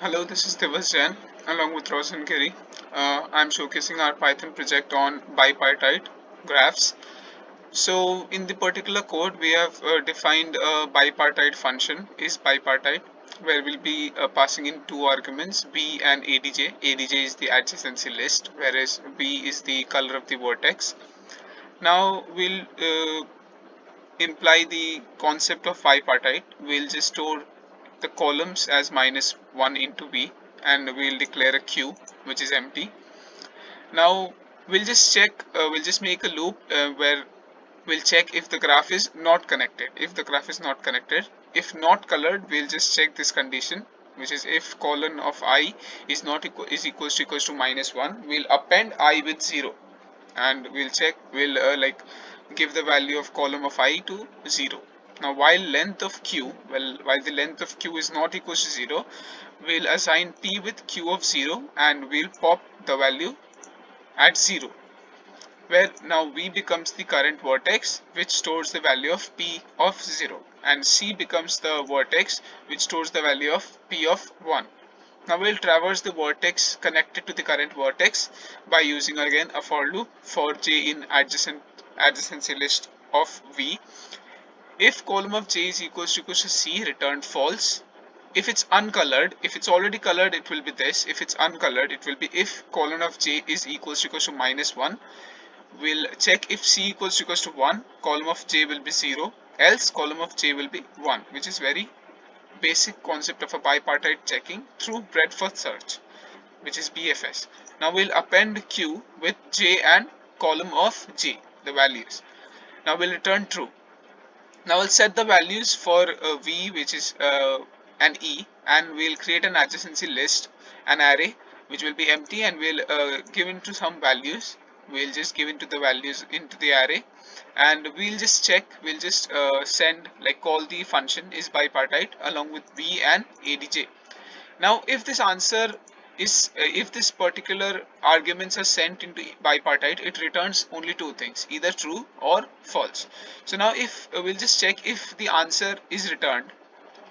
Hello, this is Divas Jain along with Roshan Giri. I'm showcasing our Python project on bipartite graphs. So, in the particular code, we have defined a bipartite function is bipartite, where we'll be passing in two arguments, b and adj. Adj is the adjacency list, whereas b is the color of the vertex. Now, we'll imply the concept of bipartite. We'll just store the columns as -1 into b, and we'll declare a queue which is empty. Now we'll just make a loop where we'll check if the graph is not connected. If the graph is not connected, if not colored, we'll just check this condition, which is if colon of I is not equals to -1, we'll append I with 0, and we'll give the value of column of I to 0. Now while the length of q is not equal to 0, we'll assign p with q of 0 and we'll pop the value at 0, where now v becomes the current vertex which stores the value of p of 0, and c becomes the vertex which stores the value of p of 1. Now we'll traverse the vertex connected to the current vertex by using again a for loop for j in adjacency list of v. If column of j is equals to c, return false. If it's uncolored, if it's already colored, it will be this. If it's uncolored, it will be if column of j is equals to -1. We'll check if c equals to 1, column of j will be 0, else column of j will be 1, which is very basic concept of a bipartite checking through breadth first search, which is BFS. Now we'll append q with j and column of j, the values. Now we'll return true. Now we'll set the values for v, which is an e, and we'll create an adjacency list, an array which will be empty, and we'll give into some values. We'll just give into the values into the array, and we'll just call the function is bipartite along with b and adj. Now if this answer is if this particular arguments are sent into bipartite, it returns only two things, either true or false. So now if we'll just check if the answer is returned.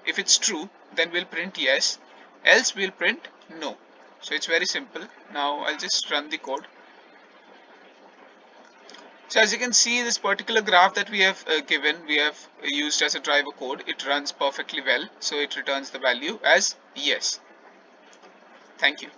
If it's true, then we'll print yes, else we'll print no. So it's very simple. Now I'll just run the code. So as you can see, this particular graph that we have used as a driver code, it runs perfectly well. So it returns the value as yes. Thank you.